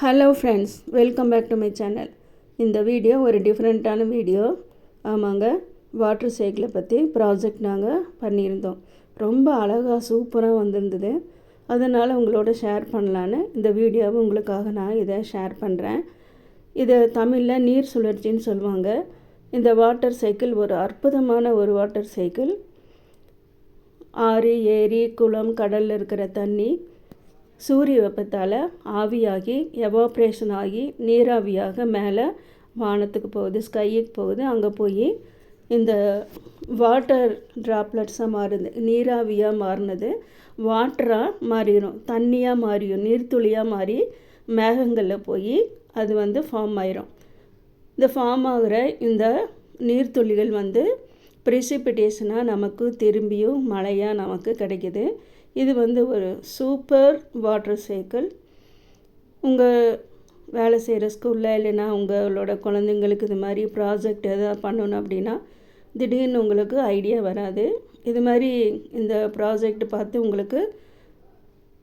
Hello friends, welcome back to my channel. இந்த video ஒரு டிஃப்ரெண்ட்டான வீடியோ. ஆமாங்க, வாட்டர் சைக்கிளை பற்றி ப்ராஜெக்ட் நாங்கள் பண்ணியிருந்தோம். ரொம்ப அழகாக சூப்பராக வந்திருந்தது. அதனால் உங்களோட ஷேர் பண்ணலான்னு இந்த வீடியோவை உங்களுக்காக நான் இதை ஷேர் பண்ணுறேன். இதை தமிழில் நீர் சுழற்சின்னு சொல்லுவாங்க. இந்த வாட்டர் சைக்கிள் ஒரு அற்புதமான ஒரு வாட்டர் சைக்கிள். ஆறு, ஏரி, குளம், கடலில் இருக்கிற தண்ணி சூரிய வெப்பத்தால் ஆவியாகி எவாப்ரேஷன் ஆகி நீராவியாக மேலே வானத்துக்கு போகுது, ஸ்கைக்கு போகுது. அங்கே போய் இந்த வாட்டர் ட்ராப்லெட்ஸாக மாறுது. நீராவியாக மாறினது வாட்டராக மாறிடும், தண்ணியாக மாறிடும், நீர்த்துளியாக மாறி மேகங்களில் போய் அது ஃபார்ம் ஆயிரும். இந்த ஃபார்ம் ஆகிற இந்த நீர்த்துளிகள் ப்ரிசிபிடேஷனாக நமக்கு திரும்பியும் மழையாக நமக்கு கிடைக்கிது. இது ஒரு சூப்பர் வாட்டர் சைக்கிள். உங்கள் வேலை செய்கிற ஸ்கூலில் இல்லைன்னா உங்களோட குழந்தைங்களுக்கு இது மாதிரி ப்ராஜெக்ட் எதாவது பண்ணணும் அப்படின்னா திடீர்னு உங்களுக்கு ஐடியா வராது. இது மாதிரி இந்த ப்ராஜெக்ட் பார்த்து உங்களுக்கு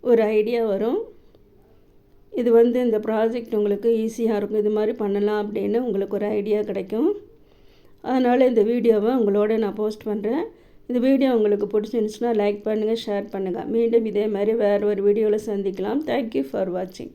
ஒரு ஐடியா வரும். இது இந்த ப்ராஜெக்ட் உங்களுக்கு ஈஸியாக இருக்கும். இது மாதிரி பண்ணலாம் அப்படின்னு உங்களுக்கு ஒரு ஐடியா கிடைக்கும். அதனால் இந்த வீடியோவை உங்களோட நான் போஸ்ட் பண்ணுறேன். இந்த வீடியோ உங்களுக்கு பிடிச்சிருந்துச்சுன்னா லைக் பண்ணுங்கள், ஷேர் பண்ணுங்கள். மீண்டும் இதே மாதிரி வேறு ஒரு வீடியோவில் சந்திக்கலாம். தேங்க்யூ ஃபார் வாட்சிங்.